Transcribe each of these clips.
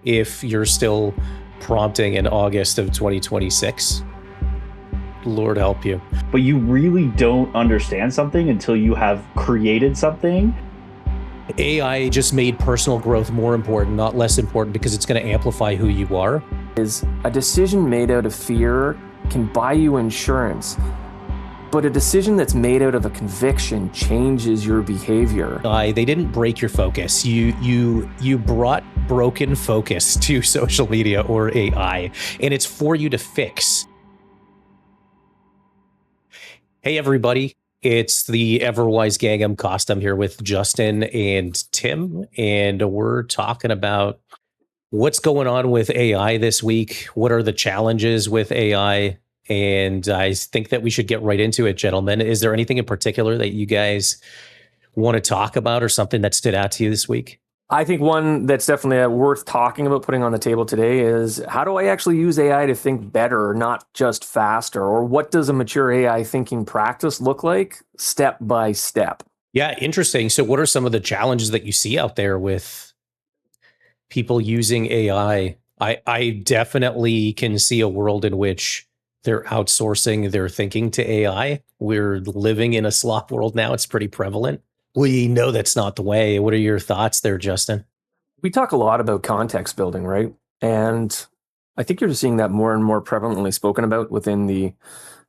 if you're still prompting in August of 2026. Lord help you. But you really don't understand something until you have created something. AI just made personal growth more important, not less important, because it's going to amplify who you are. Is a decision made out of fear can buy you insurance, but a decision that's made out of a conviction changes your behavior. They didn't break your focus. You brought broken focus to social media or AI, and it's for you to fix. Hey, everybody. It's the Everwise gang. I'm Kosta. I'm here with Justin and Tim, and we're talking about what's going on with AI this week. What are the challenges with AI? And I think that we should get right into it, gentlemen. Is there anything in particular that you guys want to talk about or something that stood out to you this week? I think one that's definitely worth talking about, putting on the table today, is how do I actually use AI to think better, not just faster? Or what does a mature AI thinking practice look like step by step? Yeah, interesting. So what are some of the challenges that you see out there with people using AI? I definitely can see a world in which they're outsourcing their thinking to AI. We're living in a slop world now. It's pretty prevalent. We know that's not the way. What are your thoughts there, Justin? We talk a lot about context building, right? And I think you're seeing that more and more prevalently spoken about within the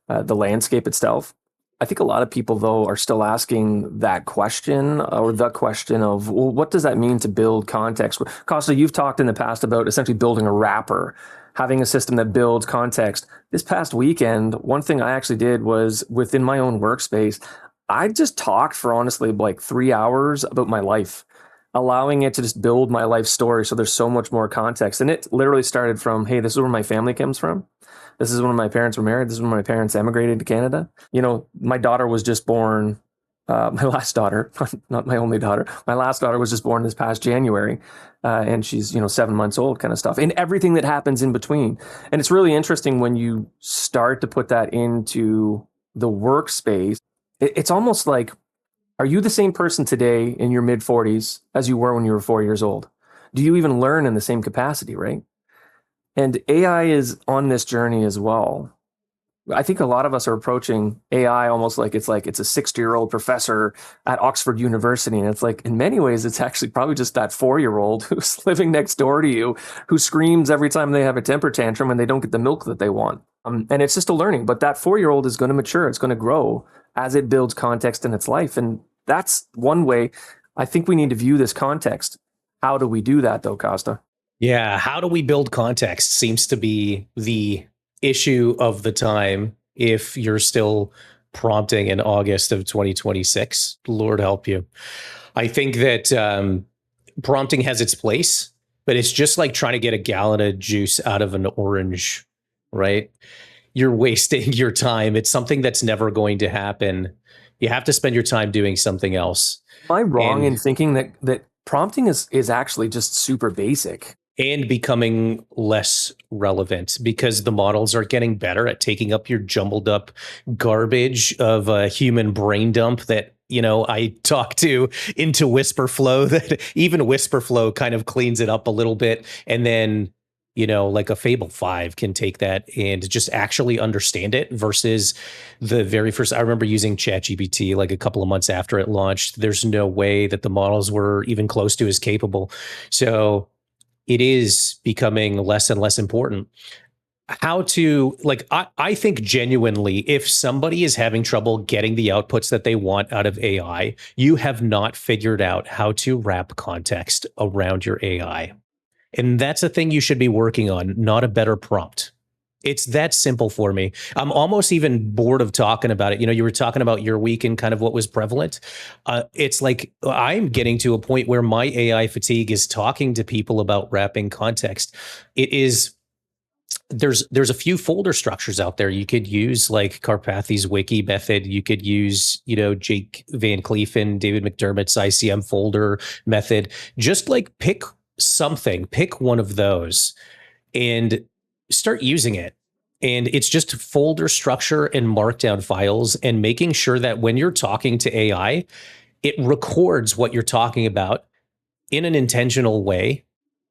landscape itself. I think a lot of people, though, are still asking that question, or the question of, well, what does that mean to build context? Kosta, you've talked in the past about essentially building a wrapper, having a system that builds context. This past weekend, one thing I actually did was within my own workspace, I just talked for honestly like 3 hours about my life, allowing it to just build my life story. So there's so much more context. And it literally started from, hey, this is where my family comes from. This is when my parents were married. This is when my parents emigrated to Canada. You know, my daughter was just born, my last daughter, not my only daughter. My last daughter was just born this past January. And she's, 7 months old, kind of stuff, and everything that happens in between. And it's really interesting when you start to put that into the workspace. It's almost like, are you the same person today in your mid 40s as you were when you were 4 years old? Do you even learn in the same capacity, right? And AI is on this journey as well. I think a lot of us are approaching AI almost like it's a 60-year-old professor at Oxford University. And it's like, in many ways, it's actually probably just that 4-year-old who's living next door to you, who screams every time they have a temper tantrum and they don't get the milk that they want. And it's just a learning. But that 4-year-old is going to mature. It's going to grow as it builds context in its life. And that's one way I think we need to view this context. How do we do that, though, Kosta? Yeah, how do we build context seems to be the issue of the time if you're still prompting in August of 2026. Lord help you. I think that prompting has its place, but it's just like trying to get a gallon of juice out of an orange, right? You're wasting your time. It's something that's never going to happen. You have to spend your time doing something else. Am I wrong in thinking that prompting is actually just super basic? And becoming less relevant because the models are getting better at taking up your jumbled up garbage of a human brain dump that, I talk to into WhisperFlow, that even WhisperFlow kind of cleans it up a little bit. And then, like a Fable 5 can take that and just actually understand it versus the very first. I remember using ChatGPT like a couple of months after it launched. There's no way that the models were even close to as capable. So it is becoming less and less important. How to, I think genuinely, if somebody is having trouble getting the outputs that they want out of AI, you have not figured out how to wrap context around your AI. And that's a thing you should be working on, not a better prompt. It's that simple for me. I'm almost even bored of talking about it. You were talking about your week and kind of what was prevalent. It's like I'm getting to a point where my AI fatigue is talking to people about wrapping context. It is, there's a few folder structures out there. You could use like Karpathy's wiki method. You could use, Jake Van Cleef, David McDermott's ICM folder method. Just like pick one of those and start using it. And it's just folder structure and markdown files and making sure that when you're talking to AI, it records what you're talking about in an intentional way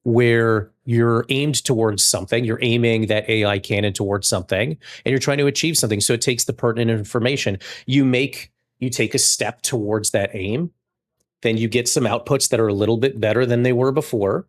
where you're aimed towards something, you're aiming that AI cannon towards something, and you're trying to achieve something. So it takes the pertinent information. You take a step towards that aim, then you get some outputs that are a little bit better than they were before.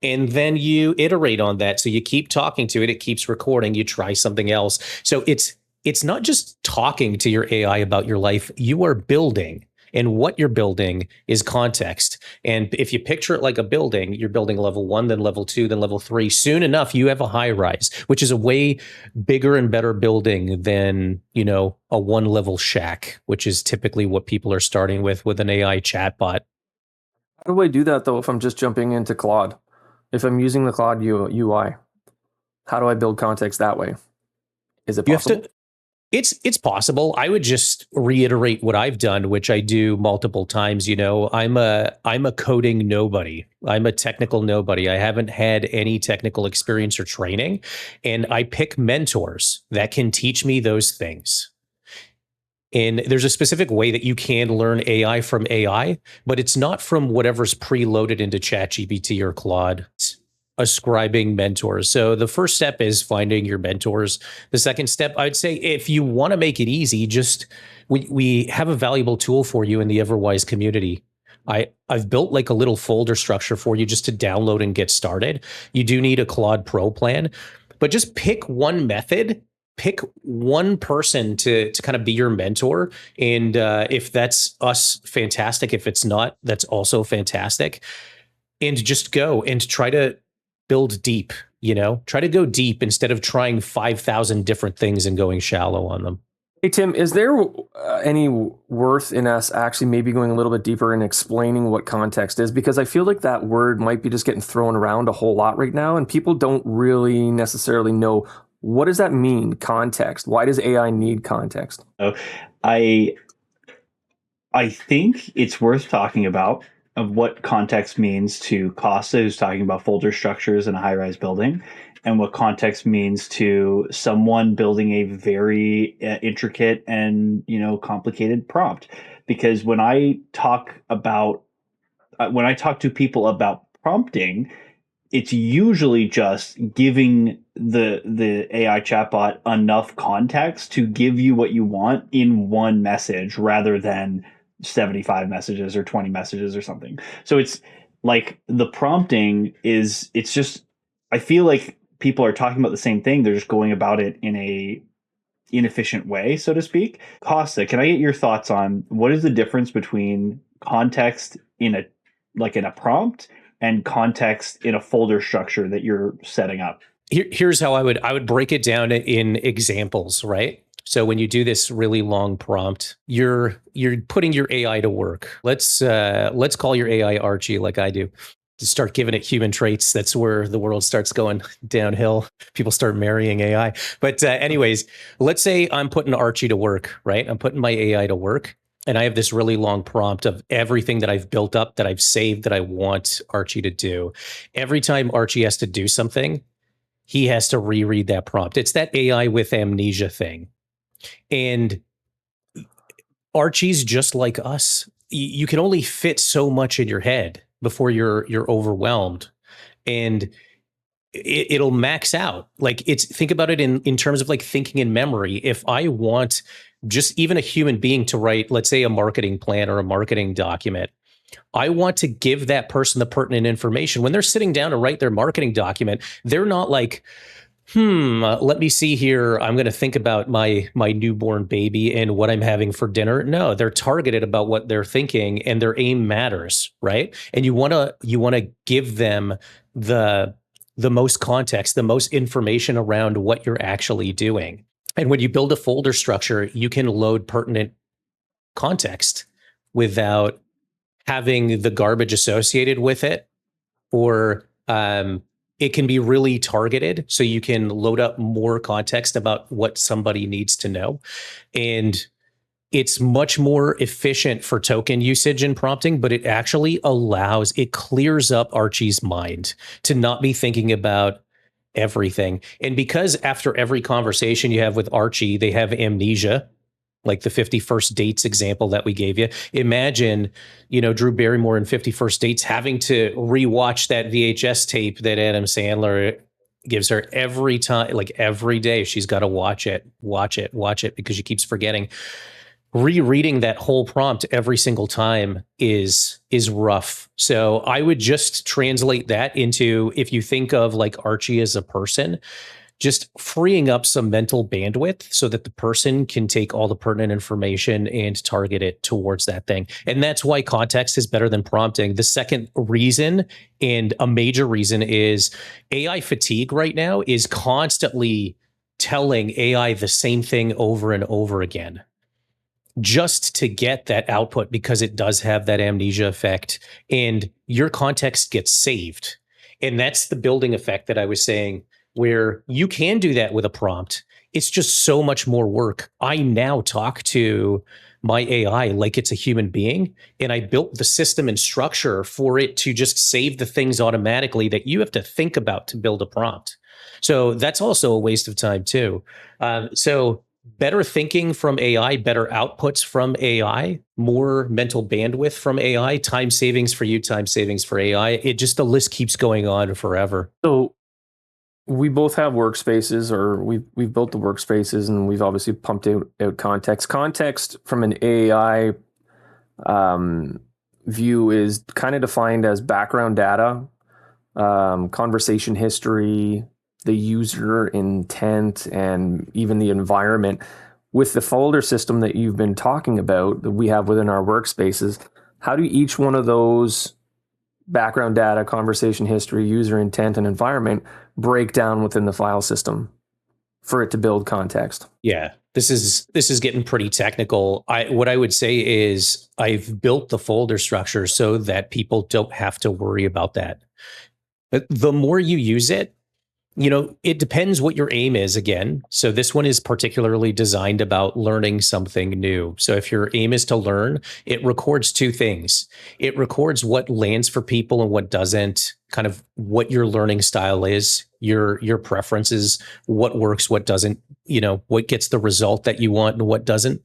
And then you iterate on that. So you keep talking to it, it keeps recording, you try something else. So it's not just talking to your AI about your life, you are building. And what you're building is context. And if you picture it like a building, you're building level 1, then level 2, then level 3. Soon enough, you have a high rise, which is a way bigger and better building than, a one-level shack, which is typically what people are starting with an AI chatbot. How do I do that, though, if I'm just jumping into Claude? If I'm using the Claude UI, how do I build context that way? Is it possible? It's possible. I would just reiterate what I've done, which I do multiple times. I'm a coding nobody. I'm a technical nobody. I haven't had any technical experience or training, and I pick mentors that can teach me those things. And there's a specific way that you can learn AI from AI, but it's not from whatever's preloaded into ChatGPT or Claude. It's ascribing mentors. So the first step is finding your mentors. The second step, I'd say, if you want to make it easy, we have a valuable tool for you in the Everwise community. I've built like a little folder structure for you just to download and get started. You do need a Claude Pro plan, but just pick one method. Pick one person to kind of be your mentor. And if that's us, fantastic. If it's not, that's also fantastic. And just go and try to build deep, try to go deep instead of trying 5,000 different things and going shallow on them. Hey, Tim, is there any worth in us actually maybe going a little bit deeper and explaining what context is? Because I feel like that word might be just getting thrown around a whole lot right now, and people don't really necessarily know, what does that mean, context? Why does AI need context? I think it's worth talking about of what context means to Kosta, who's talking about folder structures in a high-rise building, and what context means to someone building a very intricate and complicated prompt. Because when I talk to people about prompting, it's usually just giving the AI chatbot enough context to give you what you want in one message rather than 75 messages or 20 messages or something. So it's like the prompting it's just, I feel like people are talking about the same thing. They're just going about it in a inefficient way, so to speak. Kosta, can I get your thoughts on what is the difference between context in a prompt and context in a folder structure that you're setting up? Here's how I would break it down in examples, right? So when you do this really long prompt, you're putting your AI to work. Let's call your AI Archie, like I do. To start giving it human traits, that's where the world starts going downhill. People start marrying AI. But anyways, let's say I'm putting Archie to work, right? I'm putting my AI to work. And I have this really long prompt of everything that I've built up, that I've saved, that I want Archie to do. Every time Archie has to do something, he has to reread that prompt. It's that AI with amnesia thing. And Archie's just like us. You can only fit so much in your head before you're overwhelmed. And it'll max out. Like, think about it in terms of like thinking in memory. If I want just even a human being to write, let's say, a marketing plan or a marketing document, I want to give that person the pertinent information. When they're sitting down to write their marketing document, they're not like, let me see here, I'm going to think about my newborn baby and what I'm having for dinner. No, they're targeted about what they're thinking, and their aim matters, right? And you want to give them the most context, the most information around what you're actually doing. And when you build a folder structure, you can load pertinent context without having the garbage associated with it, or it can be really targeted. So you can load up more context about what somebody needs to know. And it's much more efficient for token usage and prompting, but it actually it clears up Archie's mind to not be thinking about everything. And because after every conversation you have with Archie, they have amnesia, like the 50 First Dates example that we gave you. Imagine, Drew Barrymore in 50 First Dates having to rewatch that VHS tape that Adam Sandler gives her every time, like every day. She's got to watch it because she keeps forgetting. Rereading that whole prompt every single time is rough. So I would just translate that into, if you think of like Archie as a person, just freeing up some mental bandwidth so that the person can take all the pertinent information and target it towards that thing. And that's why context is better than prompting. The second reason, and a major reason, is AI fatigue right now is constantly telling AI the same thing over and over again, just to get that output, because it does have that amnesia effect and your context gets saved. And that's the building effect that I was saying, where you can do that with a prompt. It's just so much more work. I now talk to my AI like it's a human being, and I built the system and structure for it to just save the things automatically that you have to think about to build a prompt. So that's also a waste of time too. So better thinking from AI, better outputs from AI, more mental bandwidth from AI, time savings for you, time savings for AI. The list keeps going on forever. So we both have workspaces, or we've built the workspaces, and we've obviously pumped out context. Context from an AI view is kind of defined as background data, conversation history, the user intent, and even the environment. With the folder system that you've been talking about that we have within our workspaces, how do each one of those background data, conversation history, user intent, and environment break down within the file system for it to build context? Yeah, this is getting pretty technical. What I would say is I've built the folder structure so that people don't have to worry about that. But the more you use it, it depends what your aim is again. So this one is particularly designed about learning something new. So if your aim is to learn, it records two things. It records what lands for people and what doesn't, kind of what your learning style is, your preferences, what works, what doesn't, what gets the result that you want and what doesn't.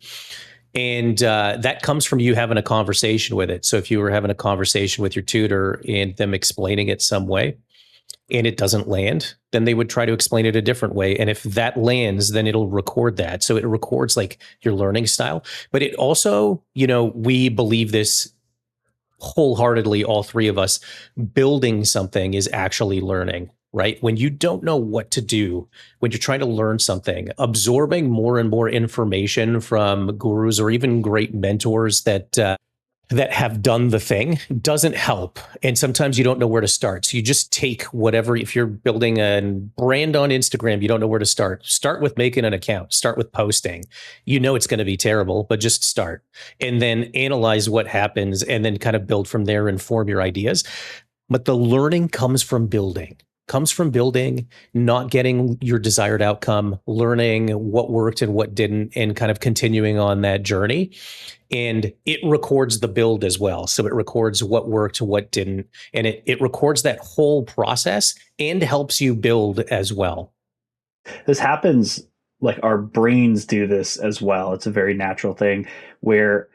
And that comes from you having a conversation with it. So if you were having a conversation with your tutor and them explaining it some way, and it doesn't land, then they would try to explain it a different way. And if that lands, then it'll record that. So it records like your learning style. But it also, we believe this wholeheartedly, all three of us, building something is actually learning, right? When you don't know what to do, when you're trying to learn something, absorbing more and more information from gurus or even great mentors that have done the thing doesn't help. And sometimes you don't know where to start. So you just take whatever, if you're building a brand on Instagram, you don't know where to start. Start with making an account, start with posting. It's going to be terrible, but just start and then analyze what happens and then kind of build from there and form your ideas. But the learning comes from building. Not getting your desired outcome, learning what worked and what didn't, and kind of continuing on that journey. And it records the build as well. So it records what worked, what didn't, and it records that whole process and helps you build as well. This happens, like our brains do this as well. It's a very natural thing where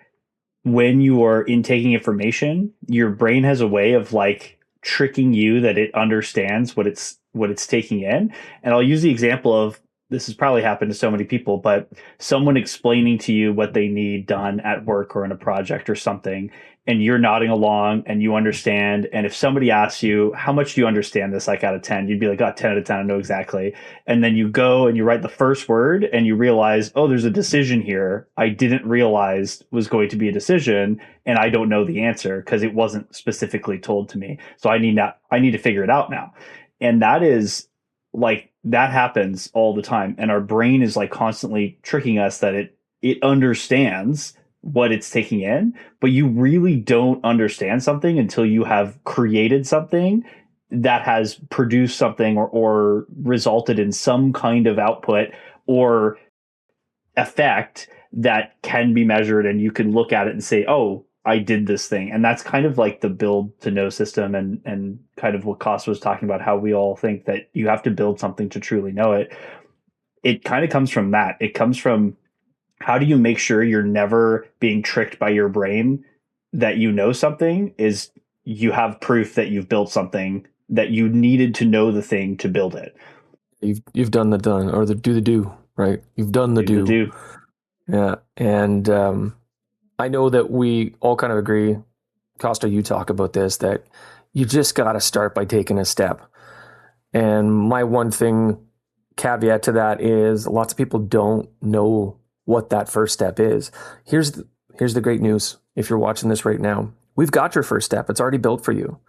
when you are intaking information, your brain has a way of like tricking you that it understands what it's taking in. And I'll use the example of, this has probably happened to so many people, but someone explaining to you what they need done at work or in a project or something, and you're nodding along and you understand. And if somebody asks you, how much do you understand this, like out of 10, you'd be like, 10 out of 10, I know exactly. And then you go and you write the first word and you realize, oh, there's a decision here I didn't realize was going to be a decision. And I don't know the answer because it wasn't specifically told to me. So I need to figure it out now. And that is like, that happens all the time. And our brain is like constantly tricking us that it understands what it's taking in, but you really don't understand something until you have created something that has produced something or resulted in some kind of output or effect that can be measured, and you can look at it and say, oh, I did this thing. And that's kind of like the build to know system, and kind of what Kosta was talking about, how we all think that you have to build something to truly know it. It kind of comes from that. It comes from how do you make sure you're never being tricked by your brain that you know something? Is you have proof that you've built something, that you needed to know the thing to build it. You've done the done, or the do, right? You've done the Do the do. do. Yeah. And I know that we all kind of agree, Kosta, you talk about this, that you just got to start by taking a step. And my one thing caveat to that is lots of people don't know what that first step is. Here's the great news. If you're watching this right now, we've got your first step. It's already built for you.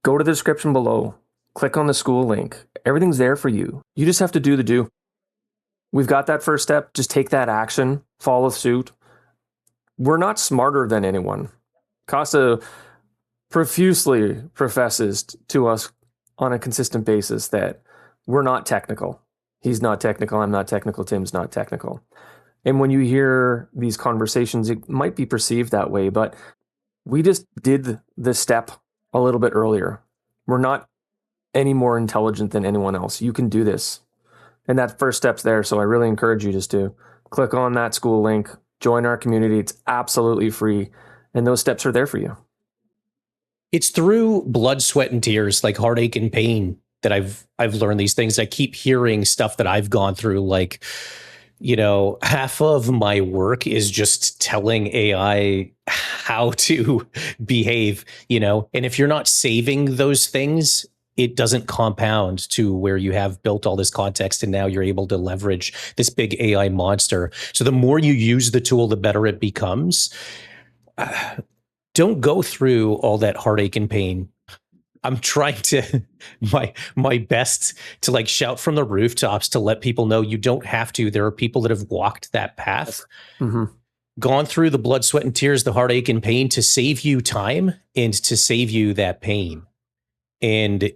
Go to the description below, click on the school link. Everything's there for you. You just have to do the do. We've got that first step. Just take that action, follow suit. We're not smarter than anyone. Kosta profusely professes to us on a consistent basis that we're not technical. He's not technical. I'm not technical. Tim's not technical. And when you hear these conversations, it might be perceived that way, but we just did the step a little bit earlier. We're not any more intelligent than anyone else. You can do this. And that first step's there. So I really encourage you just to click on that school link, join our community. It's absolutely free. And those steps are there for you. It's through blood, sweat, and tears, like heartache and pain, that I've learned these things. I keep hearing stuff that I've gone through, like, half of my work is just telling AI how to behave, and if you're not saving those things, it doesn't compound to where you have built all this context and now you're able to leverage this big AI monster. So the more you use the tool, the better it becomes. Don't go through all that heartache and pain. I'm trying to my best to like shout from the rooftops to let people know you don't have to. There are people that have walked that path, gone through the blood, sweat, and tears, the heartache and pain to save you time and to save you that pain. And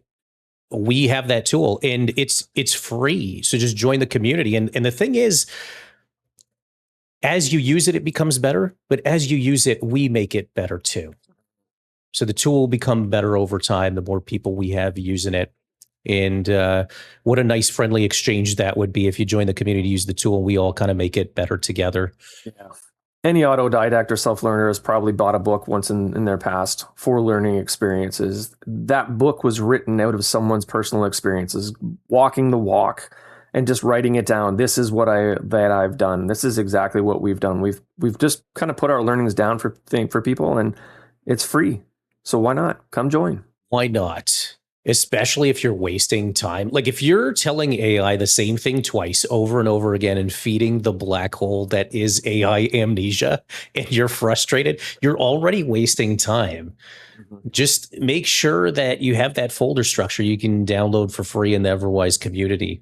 we have that tool, and it's free. So just join the community. And the thing is, as you use it, it becomes better. But as you use it, we make it better too. So the tool will become better over time, the more people we have using it. And what a nice friendly exchange that would be if you join the community, use the tool, and we all kind of make it better together. Yeah. Any autodidact or self-learner has probably bought a book once in their past for learning experiences. That book was written out of someone's personal experiences, walking the walk and just writing it down. This is what I've done. This is exactly what we've done. We've just kind of put our learnings down for people, and it's free. So why not? Come join. Why not? Especially if you're wasting time. Like if you're telling AI the same thing twice over and over again and feeding the black hole that is AI amnesia, and you're frustrated, you're already wasting time. Just make sure that you have that folder structure you can download for free in the Everwise community.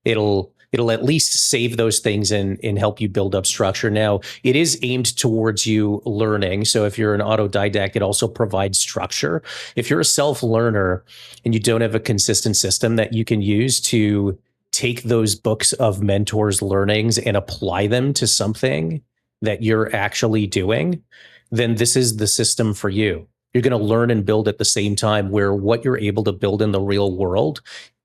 It'll at least save those things and help you build up structure. Now, it is aimed towards you learning. So if you're an autodidact, it also provides structure. If you're a self-learner and you don't have a consistent system that you can use to take those books of mentors' learnings and apply them to something that you're actually doing, then this is the system for you. You're going to learn and build at the same time, where what you're able to build in the real world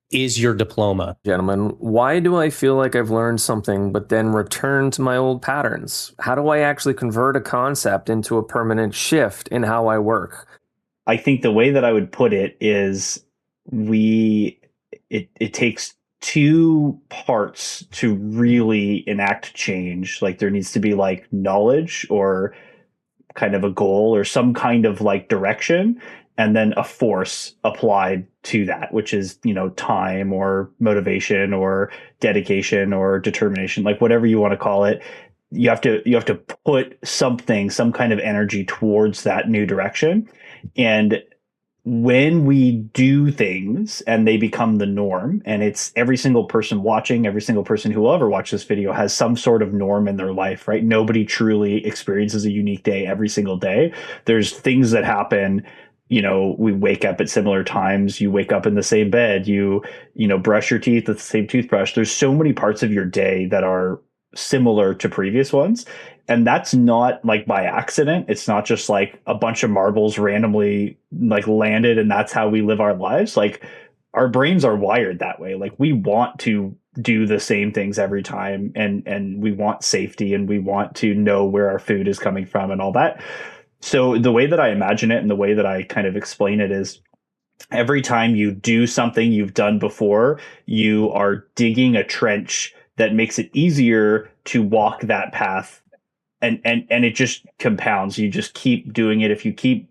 is your diploma. Gentlemen, why do I feel like I've learned something but then return to my old patterns? How do I actually convert a concept into a permanent shift in how I work? I think the way that I would put it is it takes two parts to really enact change. Like there needs to be like knowledge or kind of a goal or some kind of like direction, and then a force applied to that, which is, time or motivation or dedication or determination, like whatever you want to call it. You have to put some kind of energy towards that new direction. And when we do things and they become the norm, and it's every single person watching, every single person who will ever watch this video has some sort of norm in their life, right? Nobody truly experiences a unique day every single day. There's things that happen. We wake up at similar times. You wake up in the same bed. You brush your teeth with the same toothbrush. There's so many parts of your day that are similar to previous ones. And that's not like by accident. It's not just like a bunch of marbles randomly like landed and that's how we live our lives. Like our brains are wired that way. Like we want to do the same things every time, and we want safety, and we want to know where our food is coming from and all that. So the way that I imagine it and the way that I kind of explain it is, every time you do something you've done before, you are digging a trench that makes it easier to walk that path, and it just compounds. You just keep doing it. If you keep,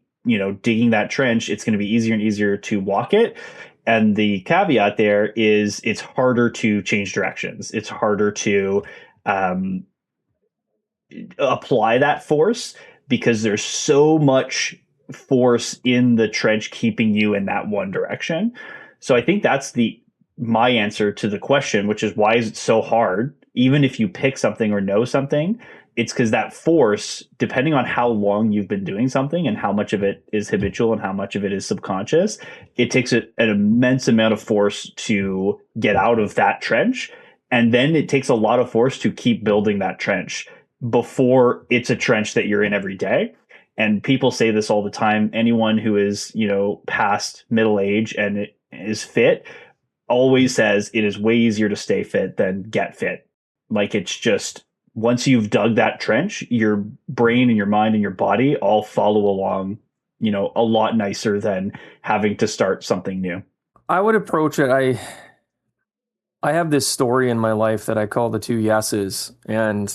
digging that trench, it's going to be easier and easier to walk it. And the caveat there is, it's harder to change directions. It's harder to apply that force, because there's so much force in the trench keeping you in that one direction. So I think that's my answer to the question, which is, why is it so hard? Even if you pick something or know something, it's because that force, depending on how long you've been doing something and how much of it is habitual and how much of it is subconscious, it takes an immense amount of force to get out of that trench. And then it takes a lot of force to keep building that trench before it's a trench that you're in every day. And people say this all the time. Anyone who is, past middle age and it is fit always says it is way easier to stay fit than get fit. Like, it's just, once you've dug that trench, your brain and your mind and your body all follow along, a lot nicer than having to start something new. I would approach it. I have this story in my life that I call the 2 yeses, and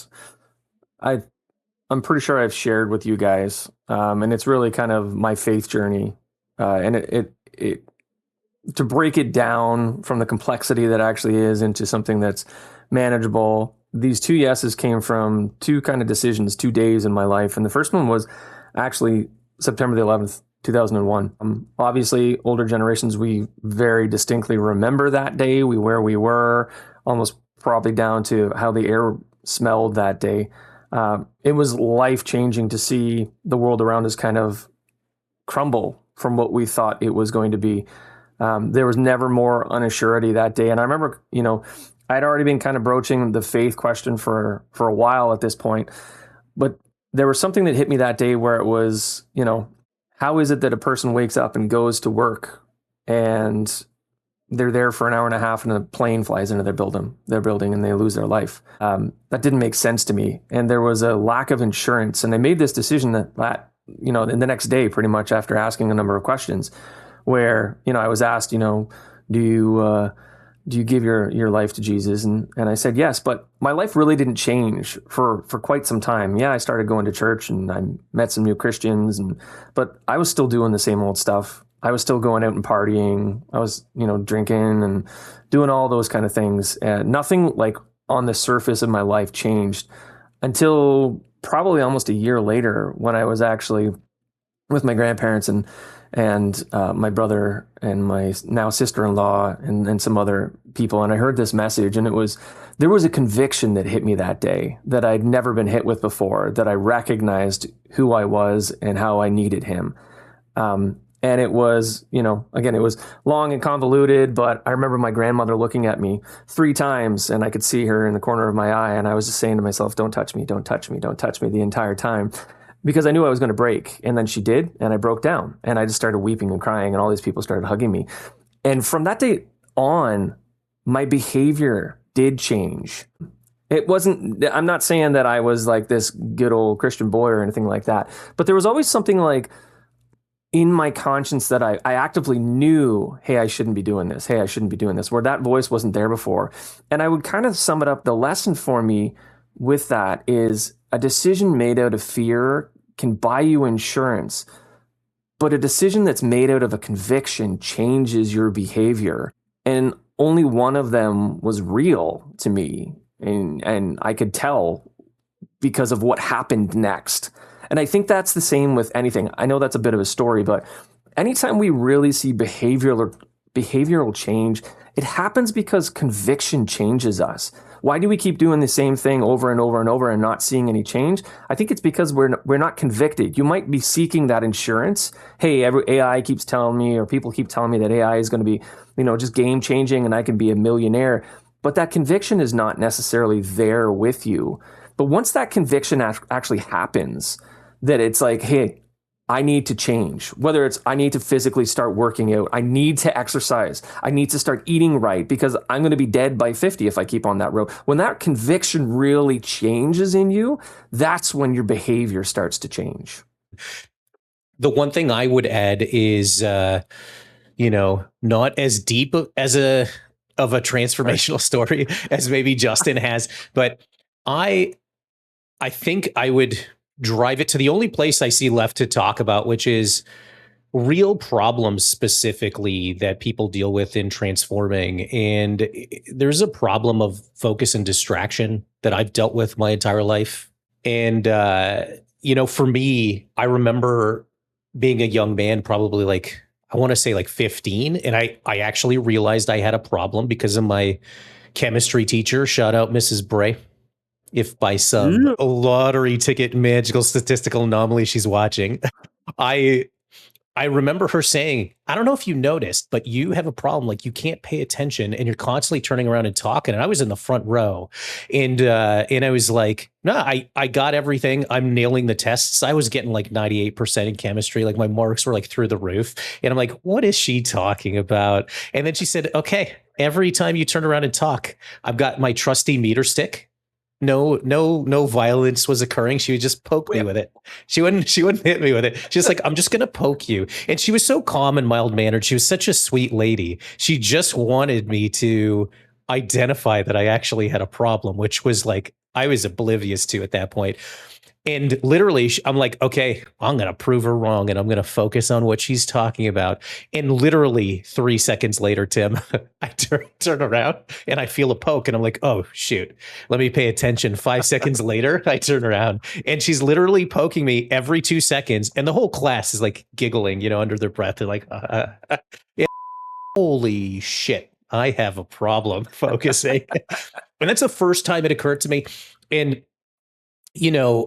I'm pretty sure I've shared with you guys, and it's really kind of my faith journey. And it to break it down from the complexity that actually is into something that's manageable. These 2 yeses came from 2 kind of decisions, 2 days in my life. And the first one was actually September the 11th, 2001. Obviously, older generations, we very distinctly remember that day, where we were, almost probably down to how the air smelled that day. It was life-changing to see the world around us kind of crumble from what we thought it was going to be. There was never more unassurity that day. And I remember, I'd already been kind of broaching the faith question for a while at this point, but there was something that hit me that day where it was, how is it that a person wakes up and goes to work and they're there for an hour and a half and a plane flies into their building and they lose their life? That didn't make sense to me. And there was a lack of insurance. And I made this decision that in the next day, pretty much after asking a number of questions, where, I was asked, do you give your life to Jesus? And I said, yes, but my life really didn't change for quite some time. Yeah, I started going to church and I met some new Christians, but I was still doing the same old stuff. I was still going out and partying. I was, drinking and doing all those kind of things. Nothing like on the surface of my life changed until probably almost a year later, when I was actually with my grandparents and my brother and my now sister-in-law and some other people. And I heard this message, and there was a conviction that hit me that day that I'd never been hit with before, that I recognized who I was and how I needed him. And it was, again, it was long and convoluted, but I remember my grandmother looking at me 3 times, and I could see her in the corner of my eye. And I was just saying to myself, don't touch me, don't touch me, don't touch me, the entire time, because I knew I was going to break. And then she did, and I broke down, and I just started weeping and crying, and all these people started hugging me. And from that day on, my behavior did change. I'm not saying that I was like this good old Christian boy or anything like that, but there was always something like in my conscience that I actively knew, hey, I shouldn't be doing this. Hey, I shouldn't be doing this, where that voice wasn't there before. And I would kind of sum it up. The lesson for me with that is, a decision made out of fear can buy you insurance, but a decision that's made out of a conviction changes your behavior. And only one of them was real to me. And I could tell because of what happened next. And I think that's the same with anything. I know that's a bit of a story, but anytime we really see behavioral change, it happens because conviction changes us. Why do we keep doing the same thing over and over and over and not seeing any change? I think it's because we're not convicted. You might be seeking that insurance. Hey, AI keeps telling me, or people keep telling me that AI is going to be, just game changing and I can be a millionaire. But that conviction is not necessarily there with you. But once that conviction actually happens, that it's like, hey, I need to change, whether it's I need to physically start working out, I need to exercise, I need to start eating right because I'm going to be dead by 50 if I keep on that road. When that conviction really changes in you, that's when your behavior starts to change. The one thing I would add is, not as deep as of a transformational story as maybe Justin has, but I think I would drive it to the only place I see left to talk about, which is real problems specifically that people deal with in transforming. And there's a problem of focus and distraction that I've dealt with my entire life. And, for me, I remember being a young man, probably like, I want to say like 15. And I actually realized I had a problem because of my chemistry teacher. Shout out Mrs. Bray. If by some lottery ticket magical statistical anomaly she's watching, I remember her saying, I don't know if you noticed, but you have a problem. Like you can't pay attention and you're constantly turning around and talking. And I was in the front row and I was like, no, I got everything. I'm nailing the tests. I was getting like 98% in chemistry. Like my marks were like through the roof. And I'm like, what is she talking about? And then she said, okay, every time you turn around and talk, I've got my trusty meter stick. No violence was occurring. She would just poke me with it. She wouldn't hit me with it. She was like, I'm just going to poke you. And she was so calm and mild mannered. She was such a sweet lady. She just wanted me to identify that I actually had a problem, which was like, I was oblivious to at that point. And literally, I'm like, okay, I'm going to prove her wrong and I'm going to focus on what she's talking about. And literally 3 seconds later, Tim, I turn around and I feel a poke and I'm like, oh, shoot, let me pay attention. 5 seconds later, I turn around and she's literally poking me every 2 seconds. And the whole class is like giggling, under their breath. They're like, yeah, holy shit, I have a problem focusing. And that's the first time it occurred to me. And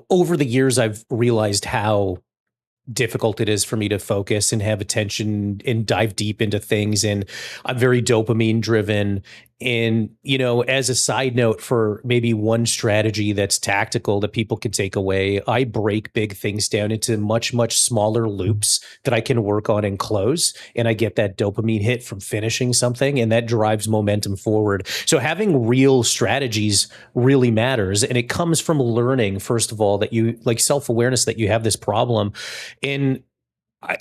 over the years, I've realized how difficult it is for me to focus and have attention and dive deep into things. And I'm very dopamine driven. And, as a side note for maybe one strategy that's tactical that people can take away, I break big things down into much, much smaller loops that I can work on and close. And I get that dopamine hit from finishing something and that drives momentum forward. So having real strategies really matters. And it comes from learning, first of all, that you like self-awareness that you have this problem. And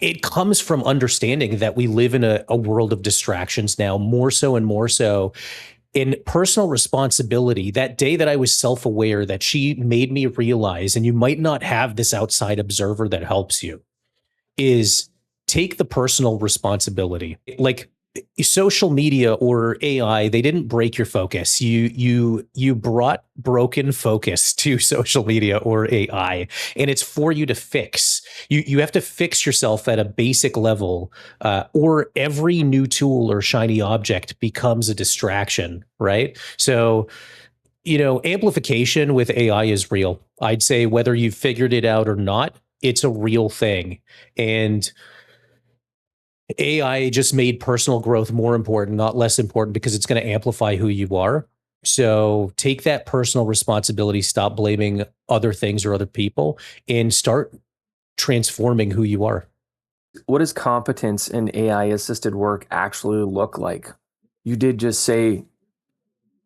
it comes from understanding that we live in a world of distractions now, more so and more so. In personal responsibility, that day that I was self-aware, that she made me realize, and you might not have this outside observer that helps you, is take the personal responsibility. Like social media or AI, they didn't break your focus. You brought broken focus to social media or AI, and it's for you to fix. You have to fix yourself at a basic level, or every new tool or shiny object becomes a distraction, right? So, amplification with AI is real. I'd say whether you've figured it out or not, it's a real thing. And AI just made personal growth more important, not less important, because it's going to amplify who you are. So take that personal responsibility, stop blaming other things or other people, and start transforming who you are. What does competence in AI assisted work actually look like? You did just say,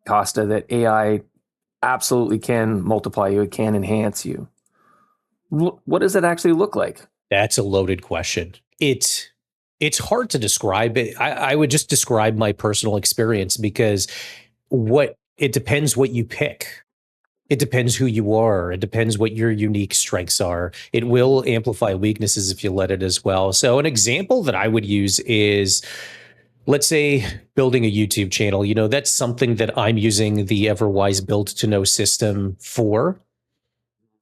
Kosta, that AI absolutely can multiply you. It can enhance you. What does it actually look like? That's a loaded question. It's hard to describe it. I would just describe my personal experience because it depends what you pick. It depends who you are. It depends what your unique strengths are. It will amplify weaknesses if you let it as well. So an example that I would use is, let's say, building a YouTube channel. That's something that I'm using the Everwise Build to Know system for,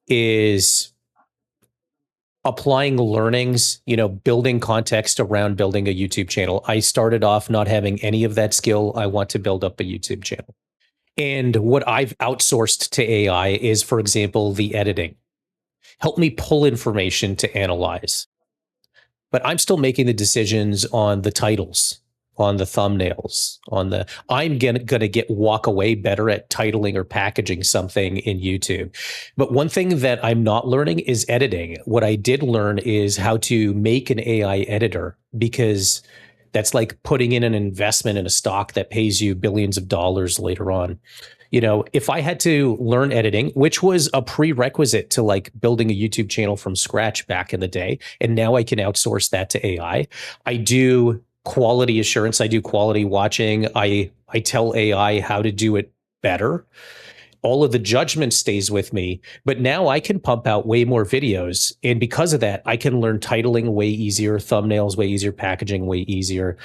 is applying learnings, building context around building a YouTube channel. I started off not having any of that skill. I want to build up a YouTube channel. And what I've outsourced to AI is, for example, the editing. Help me pull information to analyze. But I'm still making the decisions on the titles, on the thumbnails, I'm gonna walk away better at titling or packaging something in YouTube. But one thing that I'm not learning is editing. What I did learn is how to make an AI editor, because that's like putting in an investment in a stock that pays you billions of dollars later on. If I had to learn editing, which was a prerequisite to like building a YouTube channel from scratch back in the day, and now I can outsource that to AI. I do quality assurance. I do quality watching. I tell AI how to do it better. All of the judgment stays with me, but now I can pump out way more videos. And because of that, I can learn titling way easier, thumbnails way easier, packaging way easier.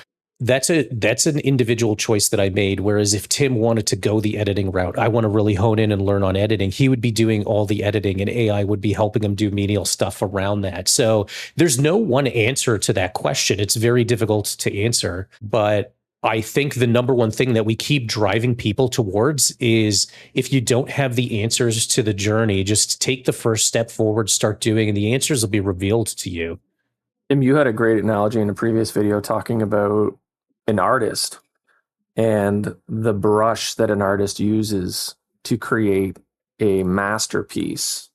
That's an individual choice that I made. Whereas if Tim wanted to go the editing route, I want to really hone in and learn on editing, he would be doing all the editing and AI would be helping him do menial stuff around that. So there's no one answer to that question. It's very difficult to answer, but I think the number one thing that we keep driving people towards is, if you don't have the answers to the journey, just take the first step forward, start doing, and the answers will be revealed to you. Tim, you had a great analogy in a previous video talking about an artist and the brush that an artist uses to create a masterpiece,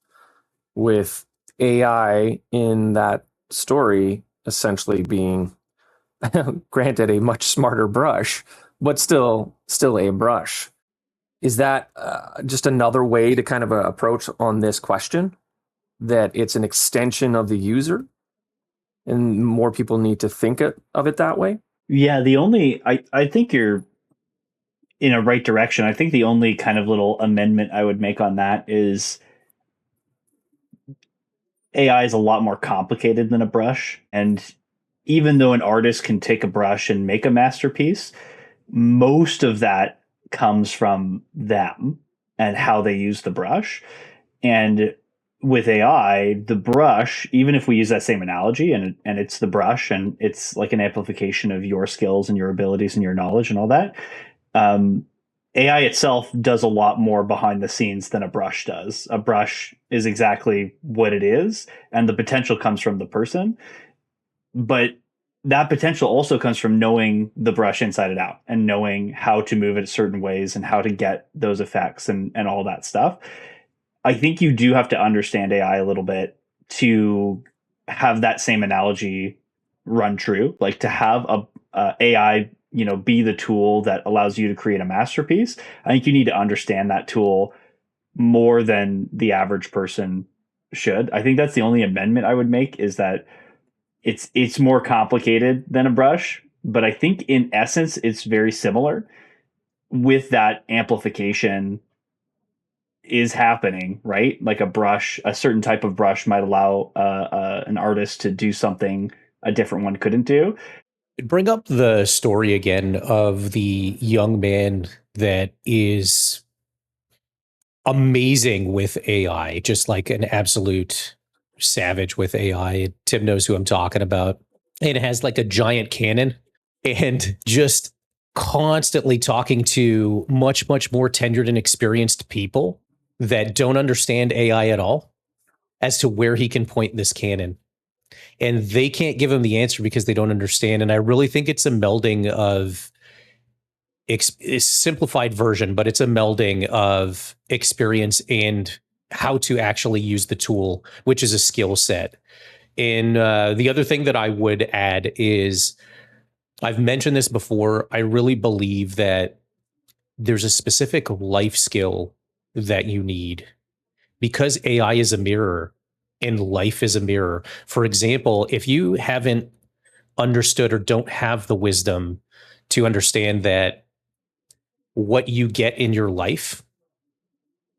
with AI in that story essentially being granted a much smarter brush, but still a brush. Is that just another way to kind of approach on this question, that it's an extension of the user and more people need to think of it that way? Yeah, I think you're in a right direction. I think the only kind of little amendment I would make on that is AI is a lot more complicated than a brush. And even though an artist can take a brush and make a masterpiece, most of that comes from them and how they use the brush. And with AI, the brush, even if we use that same analogy and it's the brush and it's like an amplification of your skills and your abilities and your knowledge and all that, AI itself does a lot more behind the scenes than a brush does. A brush is exactly what it is, and the potential comes from the person. But that potential also comes from knowing the brush inside and out and knowing how to move it certain ways and how to get those effects and all that stuff. I think you do have to understand AI a little bit to have that same analogy run true. Like, to have a AI, be the tool that allows you to create a masterpiece. I think you need to understand that tool more than the average person should. I think that's the only amendment I would make, is that it's more complicated than a brush, but I think in essence it's very similar, with that amplification is happening, right? Like a certain type of brush might allow an artist to do something a different one couldn't do. Bring up the story again of the young man that is amazing with AI, just like an absolute savage with AI. Tim knows who I'm talking about. And it has like a giant cannon and just constantly talking to much, much more tenured and experienced people that don't understand AI at all as to where he can point this cannon. And they can't give him the answer because they don't understand. And I really think it's a melding of a simplified version, but it's a melding of experience and how to actually use the tool, which is a skill set. And the other thing that I would add is, I've mentioned this before, I really believe that there's a specific life skill that you need, because AI is a mirror and life is a mirror. For example, if you haven't understood or don't have the wisdom to understand that what you get in your life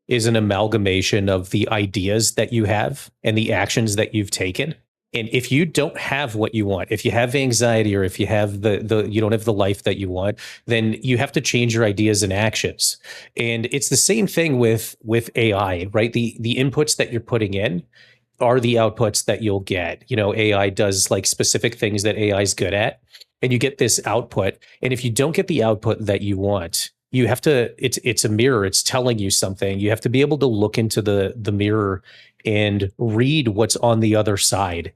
is an amalgamation of the ideas that you have and the actions that you've taken. And if you don't have what you want, if you have anxiety, or if you have you don't have the life that you want, then you have to change your ideas and actions. And it's the same thing with AI, right? The inputs that you're putting in are the outputs that you'll get. AI does like specific things that AI is good at, and you get this output. And if you don't get the output that you want, you have to, it's a mirror. It's telling you something. You have to be able to look into the mirror and read what's on the other side.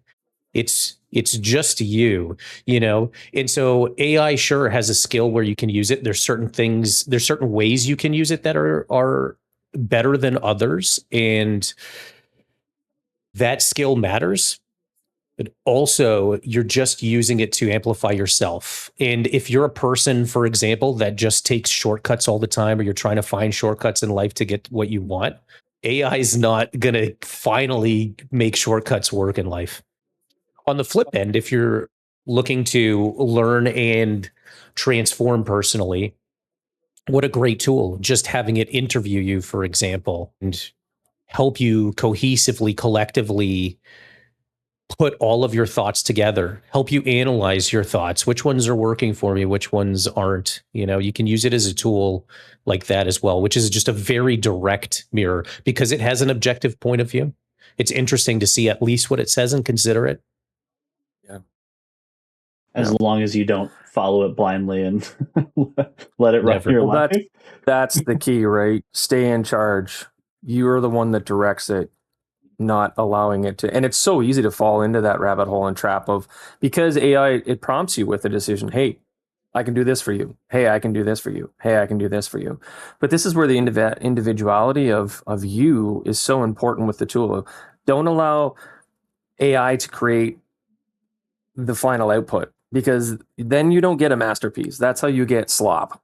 It's It's just you, you know? And so AI sure has a skill where you can use it. There's certain things, there's certain ways you can use it that are better than others. And that skill matters. But also, you're just using it to amplify yourself. And if you're a person, for example, that just takes shortcuts all the time, or you're trying to find shortcuts in life to get what you want, AI is not going to finally make shortcuts work in life. On the flip end, if you're looking to learn and transform personally, what a great tool. Just having it interview you, for example, and help you cohesively, collectively put all of your thoughts together, help you analyze your thoughts. Which ones are working for me? Which ones aren't? You know, you can use it as a tool like that as well, which is just a very direct mirror because it has an objective point of view. It's interesting to see at least what it says and consider it. Yeah. As long as you don't follow it blindly and let it run your life. That's the key, right? Stay in charge. You're the one that directs it, not allowing it to. And it's so easy to fall into that rabbit hole and trap of, because AI, it prompts you with a decision. Hey, I can do this for you. Hey, I can do this for you. Hey, I can do this for you. But this is where the individuality of you is so important with the tool. Don't allow AI to create the final output, because then you don't get a masterpiece. That's how you get slop,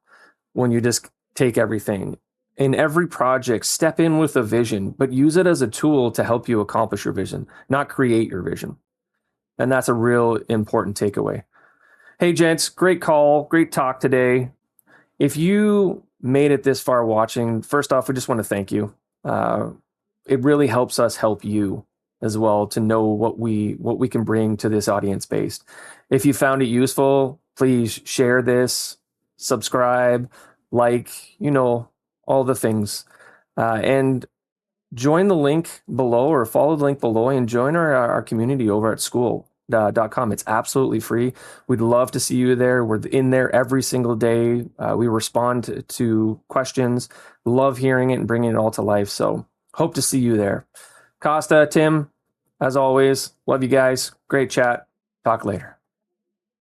when you just take everything. In every project, step in with a vision, but use it as a tool to help you accomplish your vision, not create your vision. And that's a real important takeaway. Hey, gents, great call, great talk today. If you made it this far watching, first off, we just want to thank you. It really helps us help you as well to know what we can bring to this audience based. If you found it useful, please share this, subscribe, like, all the things, and join the link below, or follow the link below, and join our community over at school.com. It's absolutely free. We'd love to see you there. We're in there every single day. We respond to questions. Love hearing it and bringing it all to life. So hope to see you there. Kosta, Tim, as always, love you guys. Great chat. Talk later.